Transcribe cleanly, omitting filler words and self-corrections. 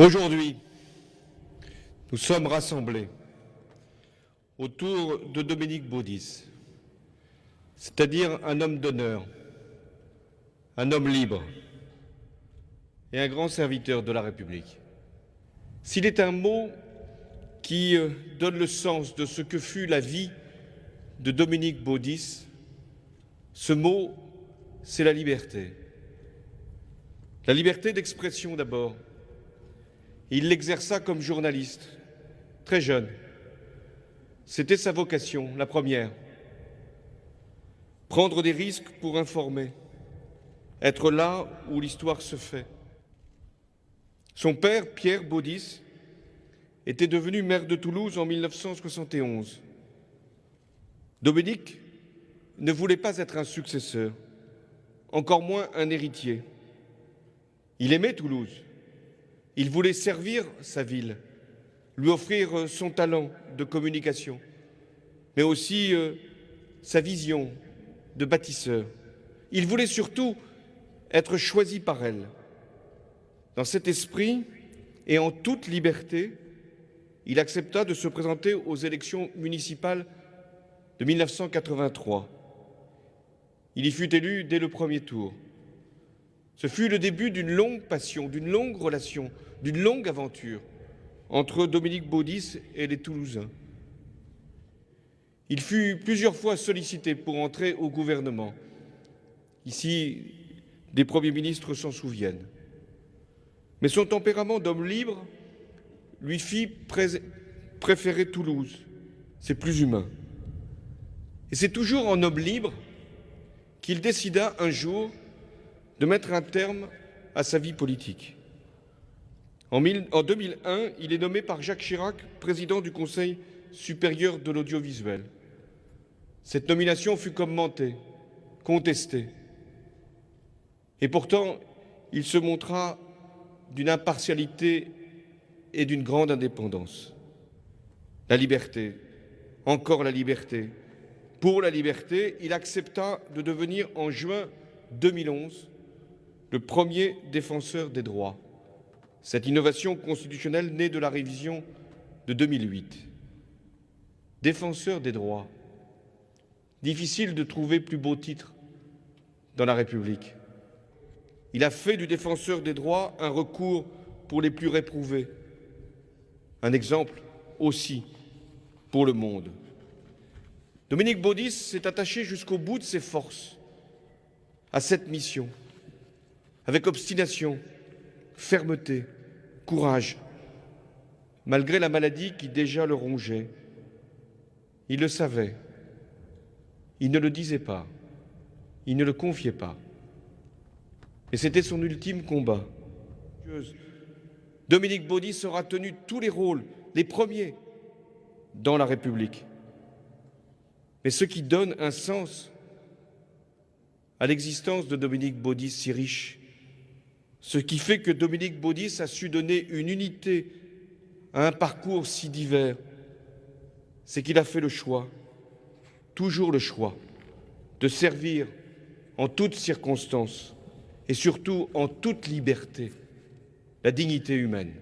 Aujourd'hui, nous sommes rassemblés autour de Dominique Baudis, c'est-à-dire un homme d'honneur, un homme libre et un grand serviteur de la République. S'il est un mot qui donne le sens de ce que fut la vie de Dominique Baudis, ce mot, c'est la liberté. La liberté d'expression d'abord. Il l'exerça comme journaliste, très jeune. C'était sa vocation, la première. Prendre des risques pour informer, être là où l'histoire se fait. Son père, Pierre Baudis, était devenu maire de Toulouse en 1971. Dominique ne voulait pas être un successeur, encore moins un héritier. Il aimait Toulouse. Il voulait servir sa ville, lui offrir son talent de communication, mais aussi sa vision de bâtisseur. Il voulait surtout être choisi par elle. Dans cet esprit et en toute liberté, il accepta de se présenter aux élections municipales de 1983. Il y fut élu dès le premier tour. Ce fut le début d'une longue passion, d'une longue relation, d'une longue aventure entre Dominique Baudis et les Toulousains. Il fut plusieurs fois sollicité pour entrer au gouvernement. Ici, des premiers ministres s'en souviennent. Mais son tempérament d'homme libre lui fit préférer Toulouse. C'est plus humain. Et c'est toujours en homme libre qu'il décida un jour de mettre un terme à sa vie politique. En 2001, il est nommé par Jacques Chirac président du Conseil supérieur de l'audiovisuel. Cette nomination fut commentée, contestée. Et pourtant, il se montra d'une impartialité et d'une grande indépendance. La liberté, encore la liberté. Pour la liberté, il accepta de devenir en juin 2011 le premier défenseur des droits. Cette innovation constitutionnelle née de la révision de 2008. Défenseur des droits. Difficile de trouver plus beau titre dans la République. Il a fait du défenseur des droits un recours pour les plus réprouvés. Un exemple aussi pour le monde. Dominique Baudis s'est attaché jusqu'au bout de ses forces à cette mission, avec obstination, fermeté, courage, malgré la maladie qui déjà le rongeait. Il le savait. Il ne le disait pas. Il ne le confiait pas. Et c'était son ultime combat. Dominique Baudis aura tenu tous les rôles, les premiers, dans la République. Mais ce qui donne un sens à l'existence de Dominique Baudis si riche, ce qui fait que Dominique Baudis a su donner une unité à un parcours si divers, c'est qu'il a fait le choix, toujours le choix, de servir en toutes circonstances et surtout en toute liberté la dignité humaine.